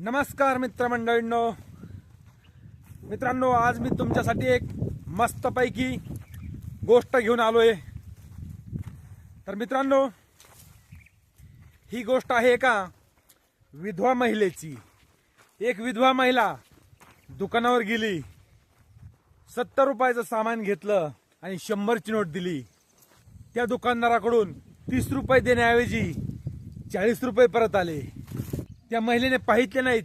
नमस्कार मित्रांनो, आज मी तुमच्यासाठी एक मस्तपैकी गोष्ट घेऊन आलोय। तर मित्रांनो, ही गोष्ट आहे एका विधवा महिलेची। एक विधवा महिला दुकानावर गेली, 70 रुपयाचं सामान घेतलं आणि 100ची नोट दिली। त्या दुकानदाराकडून 30 रुपये देण्याऐवजी 40 रुपये परत आले। त्या महिलेने पाहितले नाहीत,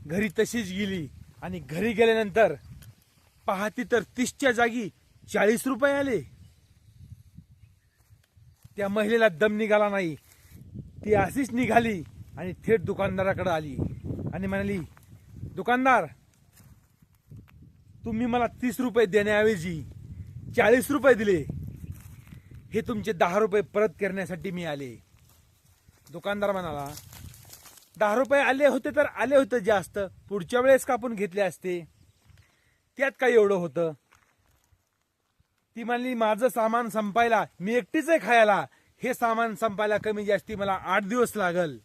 घरी तशीच गेली आणि घरी गेल्यानंतर पाहती तर 30च्या जागी 40 रुपये आले। त्या महिलेला दम निघाला नाही, ती अशीच निघाली आणि थेट दुकानदाराकडे आली आणि म्हणाली, दुकानदार, तुम्ही मला 30 रुपये देण्याऐवजी 40 रुपये दिले, हे तुमचे 10 रुपये परत करण्यासाठी मी आले। दुकानदार म्हणाला, 10 रुपये आले होते तर आले होते जास्त, पुढच्या वेळेस कापून घेतले असते, त्यात काय एवढं होतं। ती म्हणली, माझं सामान संपायला, मी एकटीच आहे खायला, हे सामान संपायला कमी जास्ती मला 8 दिवस लागल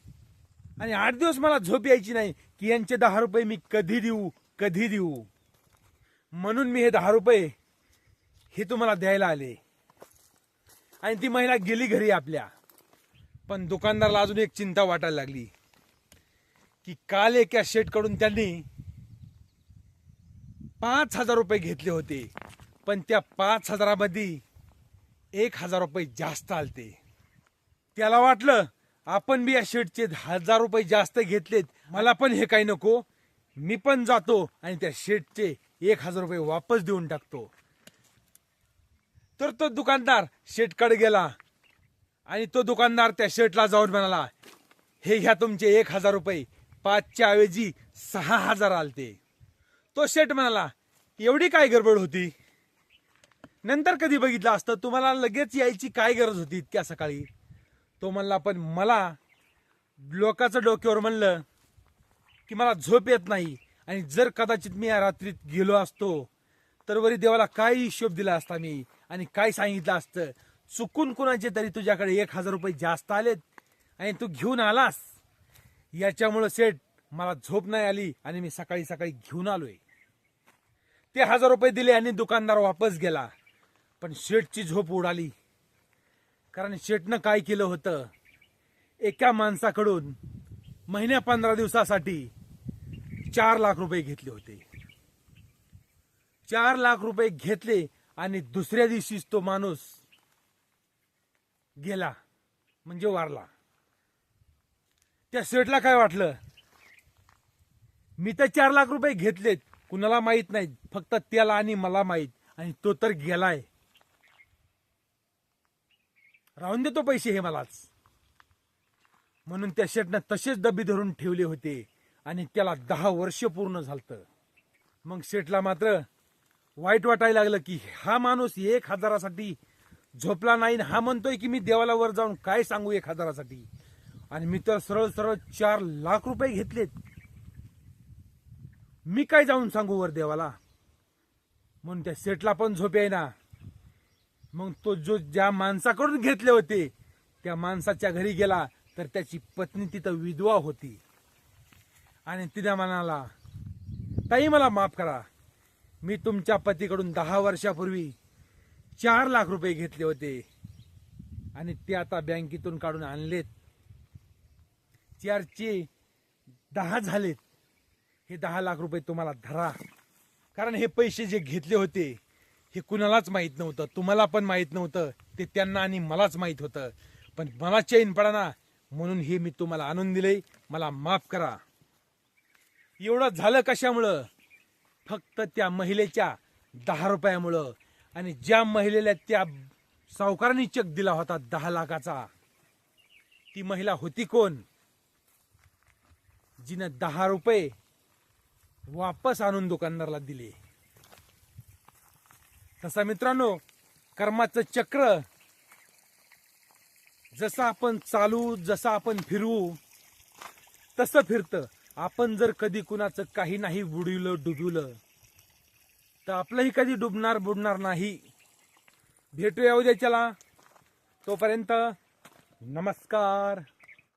आणि 8 दिवस मला झोप यायची नाही की यांचे 10 रुपये मी कधी देऊ, म्हणून मी हे 10 रुपये हे तुम्हाला द्यायला आले। आणि ती महिला गेली घरी आपल्या। पण दुकानदाराला अजून एक चिंता वाटायला लागली की काल एका शेठकडून त्यांनी 5,000 रुपये घेतले होते, पण त्या 5,000 मध्ये 1,000 रुपये जास्त आलते। त्याला वाटलं, आपण बी या शेठचे 1,000 रुपये जास्त घेतलेत, मला पण हे काही नको, मी पण जातो आणि त्या शेठचे 1,000 रुपये वापस देऊन टाकतो। तर तो दुकानदार शेठकडे गेला आणि तो दुकानदार त्या शेठला जाऊन म्हणाला, हे घ्या तुमचे 1,000 रुपये, 5च्या ऐवजी 6,000 आलते। तो शेठ म्हणाला, एवढी काय गडबड होती, नंतर कधी बघितलं असतं, तुम्हाला लगेच यायची काय गरज होती इतक्या सकाळी। तो म्हणला, पण मला लोकांचं डोक्यावर म्हणलं की मला झोप येत नाही, आणि जर कदाचित मी या रात्रीत गेलो असतो तर वरी देवाला काय हिशोब दिला असता मी, आणि काय सांगितलं असतं, चुकून कुणाचे तरी तुझ्याकडे 1,000 रुपये जास्त आलेत आणि तू घेऊन आलास, याच्यामुळे सेठ मला झोप नाही आली आणि मी सकाळी घेऊन आलोय। ते 1,000 रुपये दिले आणि दुकानदार वापस गेला। पण शेठची झोप उडाली, कारण शेठनं काय केलं होतं, एका माणसाकडून महिन्या 15 दिवसासाठी 4 लाख रुपये घेतले होते। 4 लाख रुपये घेतले आणि दुसऱ्या दिवशीच तो माणूस गेला, म्हणजे वारला। त्या शेठला काय वाटलं, मी तर 4 लाख रुपये घेतलेत, कुणाला माहित नाहीत, फक्त त्याला आणि मला माहित, आणि तो तर गेलाय, राहून देतो पैसे हे मलाच। म्हणून त्या शेठनं तसेच डबी धरून ठेवले होते आणि त्याला 10 वर्ष पूर्ण झालतं। मग शेठला मात्र वाईट वाटायला लागलं की हा माणूस 1,000साठी झोपला नाही, हा म्हणतोय की मी देवाला वर जाऊन काय सांगू 1,000साठी, आणि मी तर सरळ 4 लाख रुपये घेतलेत, मी काय जाऊन सांगू वर देवाला। म्हणून त्या शेठला पण झोप येईना। मग तो ज्या माणसाकडून घेतले होते त्या माणसाच्या घरी गेला, तर त्याची पत्नी तिथं विधवा होती आणि तिने म्हणाला, ताई मला माफ करा, मी तुमच्या पतीकडून 10 वर्षापूर्वी 4 लाख रुपये घेतले होते आणि ते आता बँकेतून काढून आणलेत, 4चे 10 झालेत, हे 10 लाख रुपये तुम्हाला धरा। कारण हे पैसे जे घेतले होते हे कुणालाच माहित नव्हतं, तुम्हाला पण माहित नव्हतं, ते त्यांना आणि मलाच माहित होतं, पण मला चैन पडाना, म्हणून हे मी तुम्हाला आणून दिले, मला माफ करा। एवढं झालं कशामुळं, फक्त त्या महिलेच्या 10 रुपयामुळं। आणि ज्या महिलेला त्या सावकारांनी चेक दिला होता 10 लाखाचा, ती महिला होती कोण, जिनं 10 रुपये वापस आणून दुकानदाराला दिले। तसा मित्रांनो, कर्माचं चक्र जसं आपण चालू, जसं आपण फिरवू तसं फिरतं। आपण जर कधी कुणाचं काही नाही डुबवलं तर आपलंही कधी बुडणार नाही। भेटूया उद्याच्याला, तोपर्यंत नमस्कार।